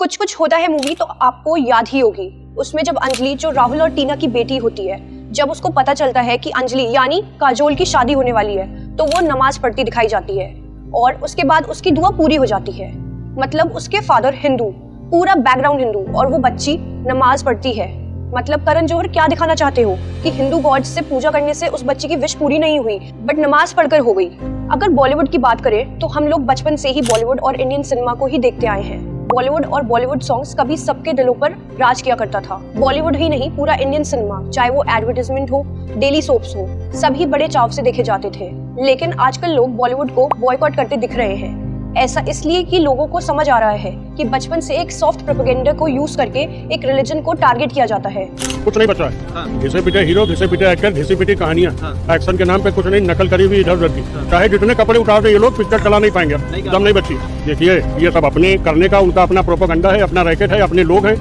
कुछ कुछ होता है मूवी तो आपको याद ही होगी। उसमें जब अंजलि, जो राहुल और टीना की बेटी होती है, जब उसको पता चलता है कि अंजलि यानी काजोल की शादी होने वाली है, तो वो नमाज पढ़ती दिखाई जाती है और उसके बाद उसकी दुआ पूरी हो जाती है। मतलब उसके फादर हिंदू, पूरा बैकग्राउंड हिंदू, और वो बच्ची नमाज पढ़ती है। मतलब करण जौहर क्या दिखाना चाहते हो कि हिंदू गॉड्स से पूजा करने से उस बच्ची की विश पूरी नहीं हुई, बट नमाज पढ़कर हो गई। अगर बॉलीवुड की बात करें तो हम लोग बचपन से ही बॉलीवुड और इंडियन सिनेमा को ही देखते आए हैं। बॉलीवुड और बॉलीवुड सॉन्ग्स कभी सबके दिलों पर राज किया करता था। बॉलीवुड ही नहीं, पूरा इंडियन सिनेमा, चाहे वो एडवर्टाइजमेंट हो, डेली सोप्स हो, सभी बड़े चाव से देखे जाते थे। लेकिन आजकल लोग बॉलीवुड को बॉयकॉट करते दिख रहे हैं। ऐसा इसलिए कि लोगों को समझ आ रहा है कि बचपन से एक सॉफ्ट प्रोपेगेंडा को यूज करके एक रिलीजन को टारगेट किया जाता है। कुछ नहीं बचा है। घिसे पिटे हीरो, घिसे पिटे एक्टर, घिसी पिटी कहानियां। एक्शन के नाम पे कुछ नहीं, नकल करी हुई इधर उधर की। चाहे जितने कपड़े उतार दे ये लोग, पिक्चर चला नहीं पाएंगे, दम नहीं बची। देखिए ये सब अपने करने का उनका अपना प्रोपेगेंडा है, अपना रैकेट है, अपने लोग हैं,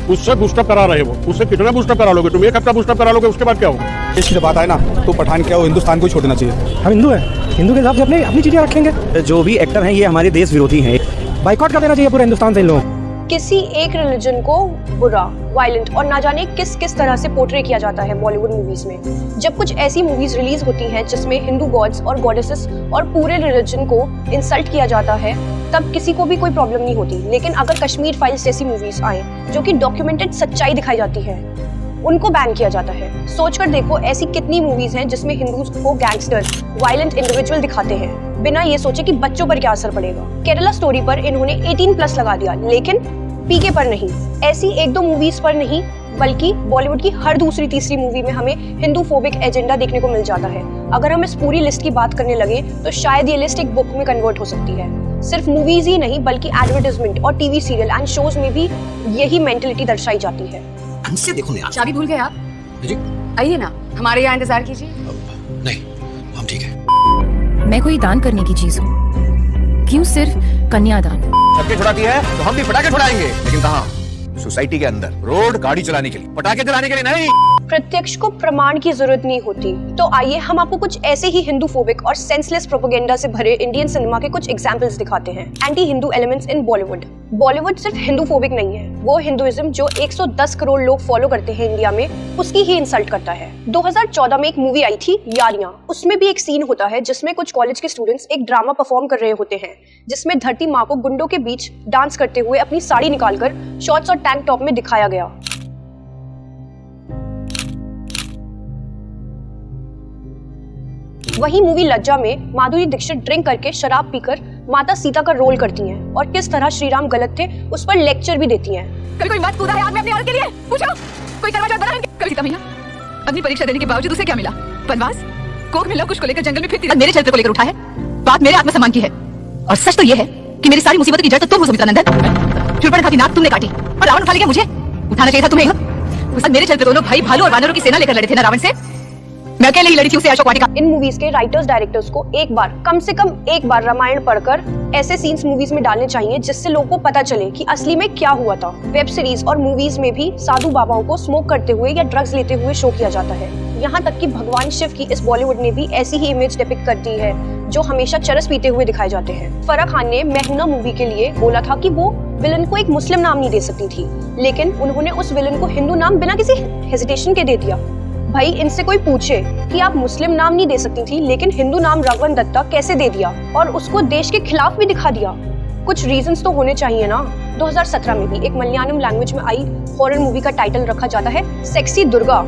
उससे बूस्टअप करा रहे हो। उससे कितना बूस्टअप करा लोगे तुम? एक हफ्ता बूस्टअप करा लोगे, उसके बाद क्या होगा? इसकी बात आए ना तो पठान क्या हो, हिंदुस्तान को ही छोड़ देना चाहिए। हम हिंदू हैं, हिंदू के हिसाब से अपनी चीजें रखेंगे। जो भी एक्टर हैं ये हमारे देश विरोधी हैं, बाइकॉट कर देना चाहिए पूरे हिंदुस्तान से इन लोगों। किसी एक रिलीजन को बुरा, वायलेंट और ना जाने किस किस तरह से पोर्ट्रे किया जाता है बॉलीवुड मूवीज में। जब कुछ ऐसी मूवीज रिलीज होती हैं जिसमें हिंदू गॉड्स और गॉडेसेस और पूरे रिलीजन को इंसल्ट किया जाता है, तब किसी को भी कोई प्रॉब्लम नहीं होती। लेकिन अगर कश्मीर फाइल्स जैसी मूवीज आए जो कि डॉक्यूमेंटेड सच्चाई दिखाई जाती है, उनको बैन किया जाता है। सोचकर देखो, ऐसी कितनी मूवीज हैं जिसमें हिंदूज को गैंगस्टर, वायलेंट इंडिविजुअल दिखाते हैं, बिना ये सोचे कि बच्चों पर क्या असर पड़ेगा। केरला स्टोरी पर इन्होंने 18+ लगा दिया, लेकिन पीके पर नहीं। ऐसी एक दो मूवीज पर नहीं, बल्कि बॉलीवुड की हर दूसरी तीसरी मूवी में हमें हिंदू फोबिक एजेंडा देखने को मिल जाता है। अगर हम इस पूरी लिस्ट की बात करने लगे तो शायद ये लिस्ट एक बुक में कन्वर्ट हो सकती है। सिर्फ मूवीज ही नहीं, बल्कि एडवर्टाइजमेंट और टीवी सीरियल एंड शोज में भी यही मेंटलिटी दर्शाई जाती है। हमसे देखो ना, चाबी भूल गए आप? जी आइए ना, हमारे यहाँ इंतजार कीजिए। नहीं, हम ठीक है। मैं कोई दान करने की चीज हूँ, क्यों सिर्फ कन्यादान? पटाखे छुड़ाती है तो हम भी पटाखे छुड़ाएंगे, लेकिन कहाँ? सोसाइटी के अंदर, रोड गाड़ी चलाने के लिए, पटाखे चलाने के लिए नहीं। प्रत्यक्ष को प्रमाण की जरूरत नहीं होती। तो आइए हम आपको कुछ ऐसे ही हिंदू फोबिक और सेंसलेस प्रोपेगेंडा से भरे इंडियन सिनेमा के कुछ एग्जांपल्स दिखाते हैं। Anti Hindu elements in Bollywood. Bollywood सिर्फ हिंदू फोबिक नहीं है, वो हिंदुइज्म जो 110 करोड़ लोग फॉलो करते हैं इंडिया में, उसकी ही इंसल्ट करता है। 2014 में एक मूवी आई थी यारियां। उसमें भी एक सीन होता है जिसमें कुछ कॉलेज के स्टूडेंट्स एक ड्रामा परफॉर्म कर रहे होते हैं, जिसमें धरती माँ को गुंडों के बीच डांस करते हुए अपनी साड़ी निकालकर शॉर्ट्स और टैंक टॉप में दिखाया गया। वही मूवी लज्जा में माधुरी दीक्षित ड्रिंक करके शराब पीकर माता सीता का रोल करती हैं और किस तरह श्री राम गलत थे उस पर लेक्चर भी देती हैं। कभी कोई मत कूदा है आपने अपनी औरत के लिए? पूछो, कोई करवा चौथ बना है? कल सीता मैया अपनी परीक्षा देने के बावजूद उसे क्या मिला? वनवास? कोक मिला, कुछ को लेकर जंगल में फिरती मेरे चरित्र को लेकर उठा है। बात मेरे आत्मसम्मान की है, और सच तो ये है कि मेरी सारी मुसीबत की जड़ तो तुम हो सुमित्रा नंदन। चुड़पन खाती नाक तुमने काटी और रावण उठा लिया मुझे। उठाना चाहिए था तुम्हें। मेरे चरित्र दोनों भाई भालू और वानरों की सेना लेकर लड़े थे ना रावण से। मैं अकेले ही लड़ी थी उसे अशोक वाटिका। इन मूवीज के राइटर्स डायरेक्टर्स को एक बार, कम से कम एक बार रामायण पढ़कर ऐसे सीन्स मूवीज में डालने चाहिए जिससे लोगों को पता चले कि असली में क्या हुआ था। वेब सीरीज और मूवीज में भी साधु बाबाओं को स्मोक करते हुए या ड्रग्स लेते हुए शो किया जाता है। यहाँ तक कि भगवान शिव की इस बॉलीवुड ने भी ऐसी ही इमेज डिपिक्ट कर दी है, जो हमेशा चरस पीते हुए दिखाए जाते हैं। फराह खान ने मैं हूं ना मूवी के लिए बोला था कि वो विलन को एक मुस्लिम नाम नहीं दे सकती थी, लेकिन उन्होंने उस विलन को हिंदू नाम बिना किसी हेजिटेशन के दे दिया। भाई, इनसे कोई पूछे कि आप मुस्लिम नाम नहीं दे सकती थी, लेकिन हिंदू नाम राघवन दत्ता कैसे दे दिया, और उसको देश के खिलाफ भी दिखा दिया। कुछ रीजंस तो होने चाहिए ना। 2017 में भी एक मलयालम लैंग्वेज में आई हॉरर मूवी का टाइटल रखा जाता है सेक्सी दुर्गा।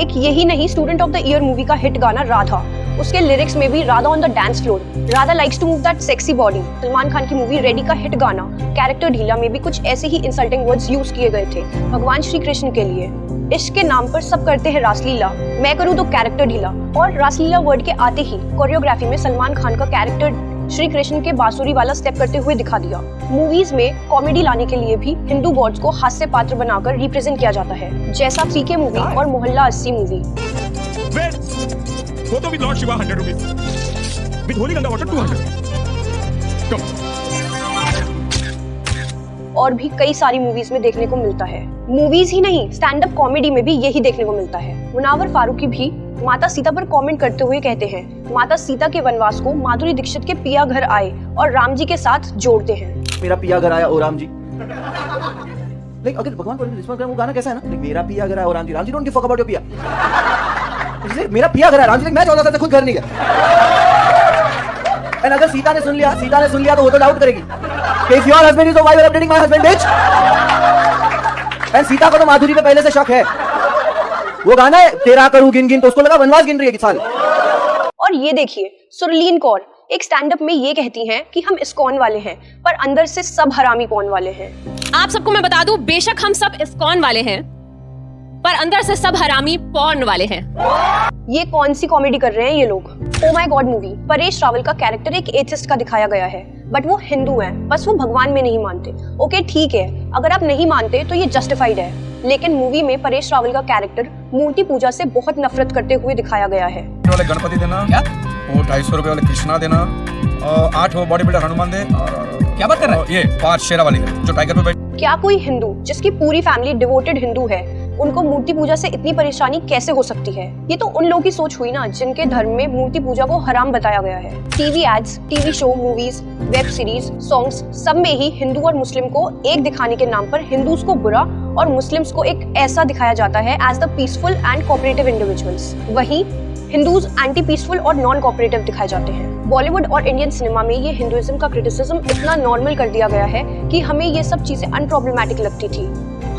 एक यही नहीं, student of the year movie का हिट गाना राधा, उसके लिरिक्स में भी Radha on the dance floor, Radha likes to move that sexy body. Salman Khan की मूवी रेडी का हिट गाना कैरेक्टर ढीला में भी कुछ ऐसे ही इंसल्टिंग वर्ड्स यूज किए गए थे भगवान श्री कृष्ण के लिए। इश्क के नाम पर सब करते हैं रासलीला, मैं करूँ तो कैरेक्टर ढीला। और रासलीला वर्ड के आते ही कोरियोग्राफी में सलमान खान का कैरेक्टर श्री कृष्ण के बांसुरी वाला स्टेप करते हुए दिखा दिया। मूवीज में कॉमेडी लाने के लिए भी हिंदू गॉड्स को हास्य पात्र बनाकर रिप्रेजेंट किया जाता है, जैसा पीके मूवी और मोहल्ला 80 movie. Photo with Lord Shiva 100 rupees. With Holy Ganga water 200. Come. और भी कई सारी मूवीज में देखने को मिलता है। मूवीज ही नहीं, स्टैंड अप कॉमेडी में भी यही देखने को मिलता है। मुनावर फारूकी भी माता सीता पर कमेंट करते हुए कहते हैं, माता सीता के वनवास को माधुरी दीक्षित के पिया घर आए और राम जी के साथ जोड़ते हैं। मेरा पिया घर आया ओ राम जी, लाइक अगर भगवान को रिस्पॉन्स करें वो गाना कैसा है ना, लाइक मेरा पिया अगर है और Ram ji don't give fuck about your पिया, इसलिए मेरा पिया अगर है राम जी, मैं 14 साल से खुद घर नहीं गया। एंड अगर सीता ने सुन लिया तो वो तो डाउट करेगी कि if your husband is why you are updating my husband bitch. And Sita को तो माधुरी पे पहले से शक है, वो गाना है तेरा करूं गिन गिन, तो उसको लगा वनवास गिन रही है कि साल। और ये देखिए सुरलीन कौर एक स्टैंड अप में ये कहती हैं कि हम इस्कॉन वाले हैं पर अंदर से सब हरामी पॉर्न वाले हैं। आप सबको मैं बता दूं, बेशक हम सब इस्कॉन वाले हैं पर अंदर से सब हरामी पॉर्न वाले हैं। ये कौन सी कॉमेडी कर रहे हैं ये लोग। Oh my God movie Paresh Rawal का कैरेक्टर एक एथिस्ट का दिखाया गया है, बट वो हिंदू है, बस वो भगवान में नहीं मानते। ओके ठीक है, अगर आप नहीं मानते तो ये जस्टिफाइड है, लेकिन मूवी में परेश रावल का कैरेक्टर मूर्ति पूजा से बहुत नफरत करते हुए दिखाया गया है। वाले गणपति देना क्या, वो 250 रुपए वाले कृष्णा देना, 8 वो बॉडी बिल्डर हनुमान दे, क्या बात कर रहा है, ये 5 शेरा वाली है जो टाइगर पे बैठ। क्या कोई हिंदू जिसकी पूरी फैमिली डिवोटेड हिंदू है, उनको मूर्ति पूजा से इतनी परेशानी कैसे हो सकती है? ये तो उन लोगों की सोच हुई ना जिनके धर्म में मूर्ति पूजा को हराम बताया गया है। TV ads, TV show, movies, web series, songs, सब में ही हिंदू और मुस्लिम को एक दिखाने के नाम पर हिंदूज को बुरा और मुस्लिम्स को एक ऐसा दिखाया जाता है as the peaceful and cooperative individuals. वहीं हिंदूज एंटी पीसफुल और नॉन कोऑपरेटिव दिखाए जाते हैं। बॉलीवुड और इंडियन सिनेमा में ये हिंदुइज्म का क्रिटिसिज्म इतना नॉर्मल कर दिया गया है कि हमें ये सब चीजें अनप्रॉब्लमैटिक लगती थी।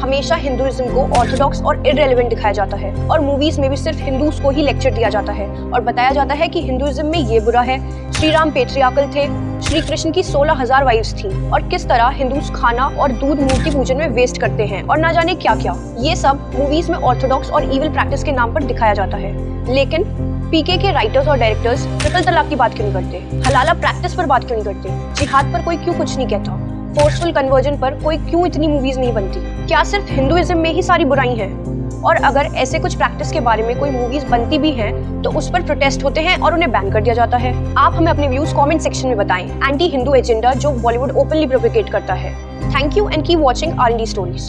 हमेशा हिंदुइज्म को ऑर्थोडॉक्स और इररिलेवेंट दिखाया जाता है और मूवीज में भी सिर्फ हिंदूज को ही लेक्चर दिया जाता है और बताया जाता है कि हिंदुइज्म में ये बुरा है, श्री राम पेट्रियार्कल थे, श्री कृष्ण की 16,000 वाइफ्स थी और किस तरह हिंदूज खाना और दूध मूर्ति पूजन में वेस्ट करते हैं और ना जाने क्या क्या। ये सब मूवीज में ऑर्थोडॉक्स और इविल प्रैक्टिस के नाम पर दिखाया जाता है। लेकिन पीके के राइटर्स और डायरेक्टर्स ट्रिपल तलाक की बात क्यों नहीं करते, हलाला प्रैक्टिस पर बात क्यों नहीं करते, जिहाद पर कोई क्यों कुछ नहीं कहता, फोर्सफुल कन्वर्जन पर कोई क्यों इतनी मूवीज नहीं बनती? क्या सिर्फ हिंदुइज्म में ही सारी बुराई है? और अगर ऐसे कुछ प्रैक्टिस के बारे में कोई मूवीज बनती भी हैं, तो उस पर प्रोटेस्ट होते हैं और उन्हें बैन कर दिया जाता है। आप हमें अपने व्यूज कमेंट सेक्शन में बताएं। एंटी हिंदू एजेंडा जो बॉलीवुड ओपनली प्रोपेगेट करता है। Thank you and keep watching R&D stories.